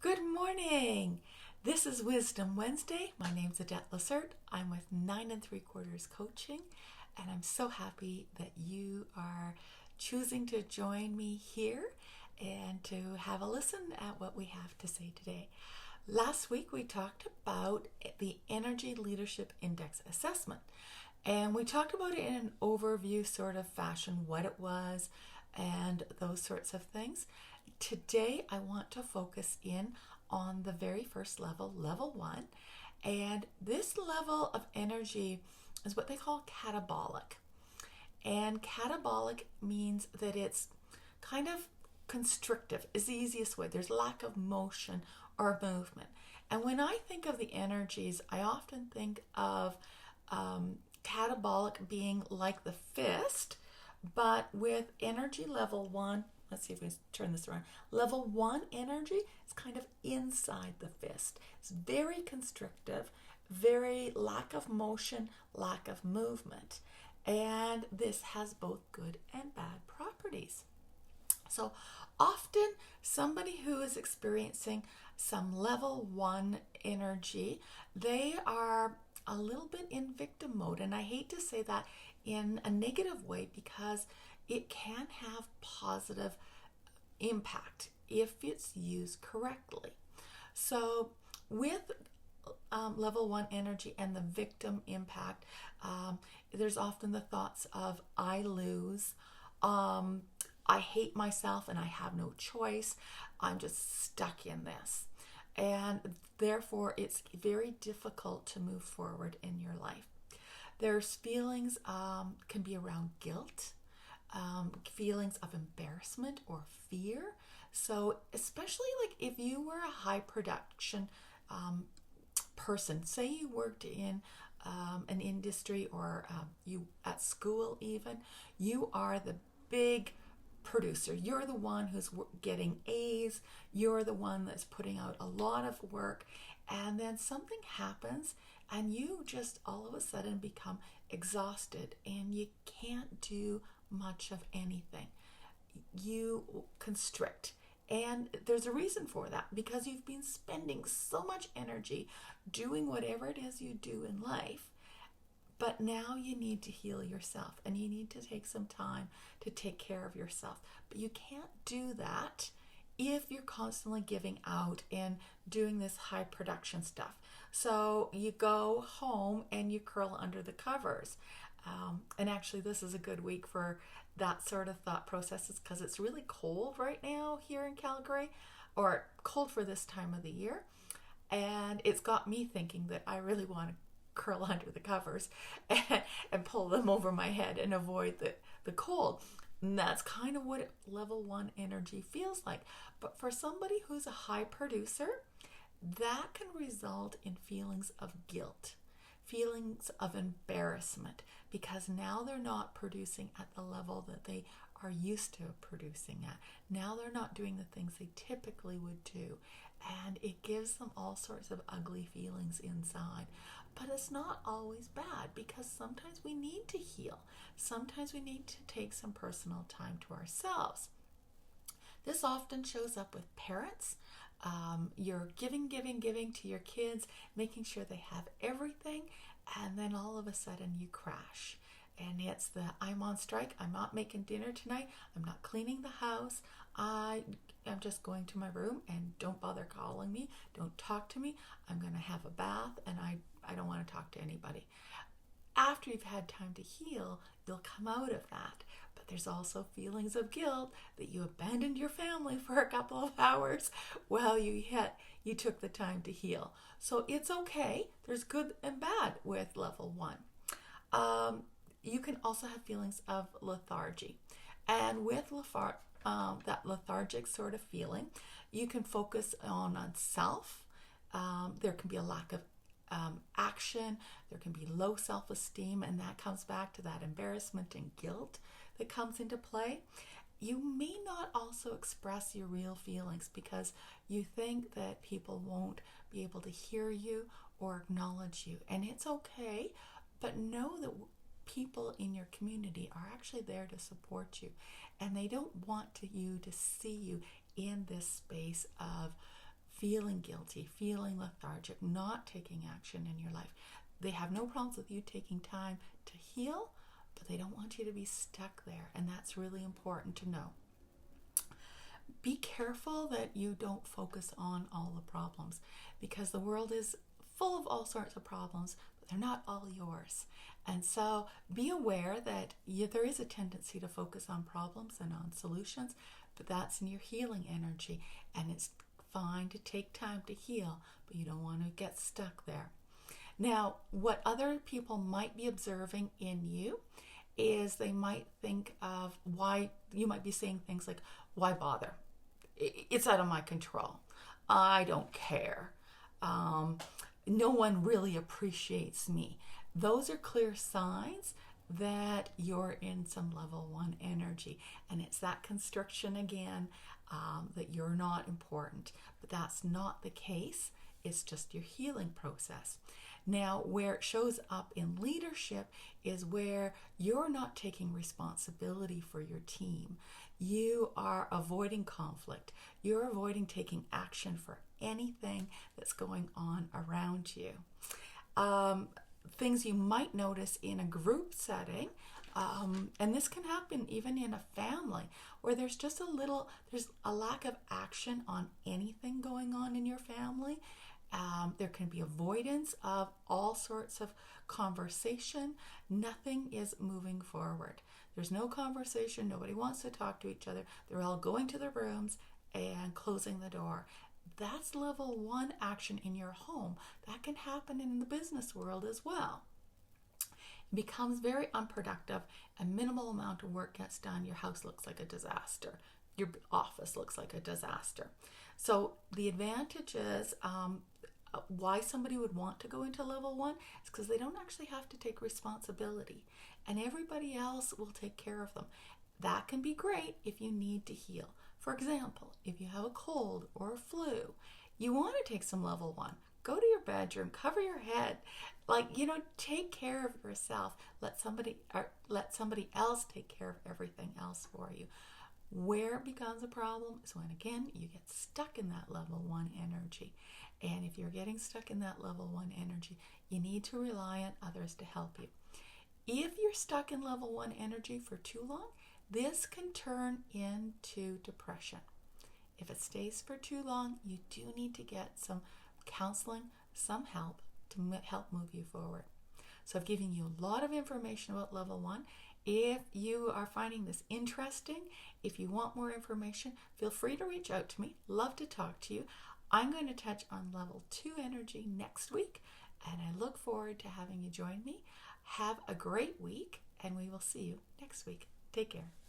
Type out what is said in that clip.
Good morning. This is Wisdom Wednesday. My name's Adette Lessert. I'm with 9 3/4 Coaching, and I'm so happy that you are choosing to join me here and to have a listen at what we have to say today. Last week we talked about the Energy Leadership Index Assessment, and we talked about it in an overview sort of fashion, what it was and those sorts of things. Today, I want to focus in on the very first level, level 1. And this level of energy is what they call catabolic. And catabolic means that it's kind of constrictive, is the easiest way. There's lack of motion or movement. And when I think of the energies, I often think of catabolic being like the fist, but with energy level 1. Let's see if we turn this around. Level 1 energy is kind of inside the fist. It's very constrictive, very lack of motion, lack of movement. And this has both good and bad properties. So often somebody who is experiencing some level 1 energy, they are a little bit in victim mode. And I hate to say that in a negative way because it can have positive impact if it's used correctly. So with level 1 energy and the victim impact, there's often the thoughts of I lose, I hate myself and I have no choice, I'm just stuck in this. And therefore it's very difficult to move forward in your life. There's feelings can be around guilt, feelings of embarrassment or fear. So especially like if you were a high production person, say you worked in an industry or you at school even, you are the big producer. You're the one who's getting A's. You're the one that's putting out a lot of work. And then something happens and you just all of a sudden become exhausted and you can't do much of anything. You constrict. And there's a reason for that because you've been spending so much energy doing whatever it is you do in life. But now you need to heal yourself and you need to take some time to take care of yourself. But you can't do that if you're constantly giving out and doing this high production stuff. So you go home and you curl under the covers. And actually this is a good week for that sort of thought processes because it's really cold right now here in Calgary, or cold for this time of the year. And it's got me thinking that I really want to curl under the covers and pull them over my head and avoid the cold. And that's kind of what level 1 energy feels like. But for somebody who's a high producer, that can result in feelings of guilt, feelings of embarrassment, because now they're not producing at the level that they are used to producing at. Now they're not doing the things they typically would do. And it gives them all sorts of ugly feelings inside. But it's not always bad because sometimes we need to heal. Sometimes we need to take some personal time to ourselves. This often shows up with parents. You're giving to your kids, making sure they have everything, and then all of a sudden you crash. And it's the I'm on strike, I'm not making dinner tonight, I'm not cleaning the house, I'm just going to my room and don't bother calling me, don't talk to me, I'm going to have a bath and I don't want to talk to anybody. After you've had time to heal, you'll come out of that. But there's also feelings of guilt that you abandoned your family for a couple of hours while you took the time to heal. So it's okay. There's good and bad with level 1. You can also have feelings of lethargy. And with that lethargic sort of feeling, you can focus on self. There can be a lack of action, there can be low self-esteem, and that comes back to that embarrassment and guilt that comes into play. You may not also express your real feelings because you think that people won't be able to hear you or acknowledge you, and it's okay, but know that people in your community are actually there to support you, and they don't want you to see you in this space of feeling guilty, feeling lethargic, not taking action in your life. They have no problems with you taking time to heal, but they don't want you to be stuck there, and that's really important to know. Be careful that you don't focus on all the problems, because the world is full of all sorts of problems, but they're not all yours. And so be aware that there is a tendency to focus on problems and on solutions, but that's in your healing energy, and it's fine to take time to heal, but you don't want to get stuck there. Now, what other people might be observing in you is they might think of why, you might be saying things like, why bother? It's out of my control. I don't care. No one really appreciates me. Those are clear signs that you're in some level 1 energy. And it's that constriction again, that you're not important. But that's not the case. It's just your healing process. Now, where it shows up in leadership is where you're not taking responsibility for your team. You are avoiding conflict. You're avoiding taking action for anything that's going on around you. Things you might notice in a group setting, and this can happen even in a family, where there's just there's a lack of action on anything going on in your family. There can be avoidance of all sorts of conversation. Nothing is moving forward. There's no conversation. Nobody wants to talk to each other. They're all going to their rooms and closing the door. That's level 1 action in your home. That can happen in the business world as well. It becomes very unproductive. A minimal amount of work gets done. Your house looks like a disaster. Your office looks like a disaster. So the advantage is, why somebody would want to go into level 1 is because they don't actually have to take responsibility, and everybody else will take care of them. That can be great if you need to heal. For example, if you have a cold or a flu, you want to take some level 1. Go to your bedroom, cover your head, take care of yourself. Let somebody else take care of everything else for you. Where it becomes a problem is when, again, you get stuck in that level 1 energy. And if you're getting stuck in that level 1 energy, you need to rely on others to help you. If you're stuck in level 1 energy for too long, this can turn into depression. If it stays for too long, you do need to get some counseling, some help to help move you forward. So I've given you a lot of information about level 1. If you are finding this interesting, if you want more information, feel free to reach out to me. Love to talk to you. I'm going to touch on level 2 energy next week, and I look forward to having you join me. Have a great week, and we will see you next week. Take care.